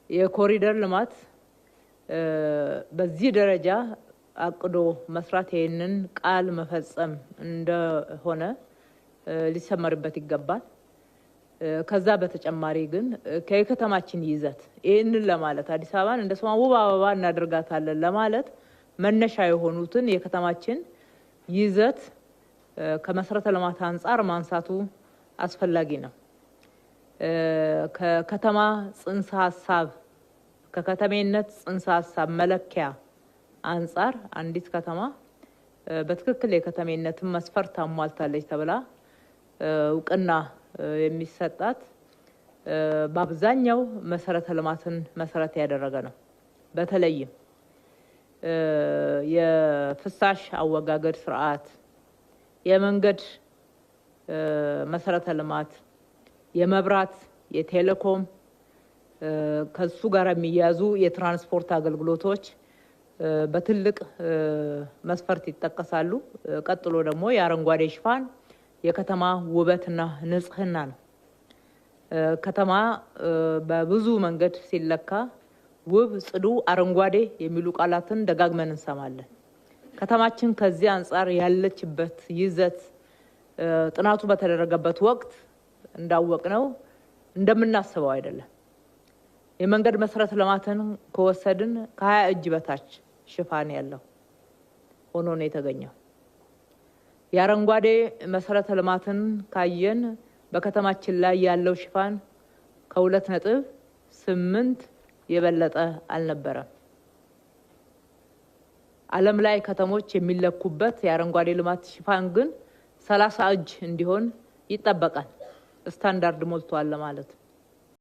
የኮሪደር ልማት በዚህ ደረጃ አቅዶ መስራት ይሄንን ቃል መፈጸም እንደሆነ ሊሰመርበት ይገባል። ከዛ በተጨማሪ ግን ከከተማችን ይዘት ይሄንን ለማለት አዲስ አበባን እንደ ሰማው ውብ አበባ እናደርጋታለን ለማለት መነሻ የሆኑትን የከተማችን ይዘት ከመሰረተ ልማት አንፃር ማንሳቱ አስፈላጊ ነው። ከከተማ ጽንሰ ሐሳብ ከከተሜነት ጽንሰ ሐሳብ መለኪያ አንፃር አንዲት ከተማ በትክክል የከተሜነትን መስፈርት አሟልታለች ተብላ እውቅና የሚሰጣት በአብዛኛው መሰረተ ልማትን መሰረት ያደረገ ነው። በተለይም የፍሳሽ አወጋገድ ስርዓት፣ የመንገድ መሰረተ ልማት፣ የመብራት፣ የቴሌኮም ከሱ ጋር የሚያዙ የትራንስፖርት አገልግሎቶች በትልቅ መስፈርት ይጠቀሳሉ። ቀጥሎ ደግሞ የአረንጓዴ ሽፋን የከተማ ውበትና ንጽህና ነው። ከተማ በብዙ መንገድ ሲለካ ውብ፣ ጽዱ፣ አረንጓዴ የሚሉ ቃላትን ደጋግመን እንሰማለን። ከተማችን ከዚህ አንፃር ያለችበት ይዘት ጥናቱ በተደረገበት ወቅት እንዳወቅነው እንደምናስበው አይደለም። የመንገድ መሰረተ ልማትን ከወሰድን ከ20 እጅ በታች ሽፋን ያለው ሆኖ ነው የተገኘው። የአረንጓዴ መሰረተ ልማትን ካየን በከተማችን ላይ ያለው ሽፋን ከ2.8 የበለጠ አልነበረም። ዓለም ላይ ከተሞች የሚለኩበት የአረንጓዴ ልማት ሽፋን ግን 30 እጅ እንዲሆን ይጠበቃል። ስታንዳርድ ሞልቷል ማለት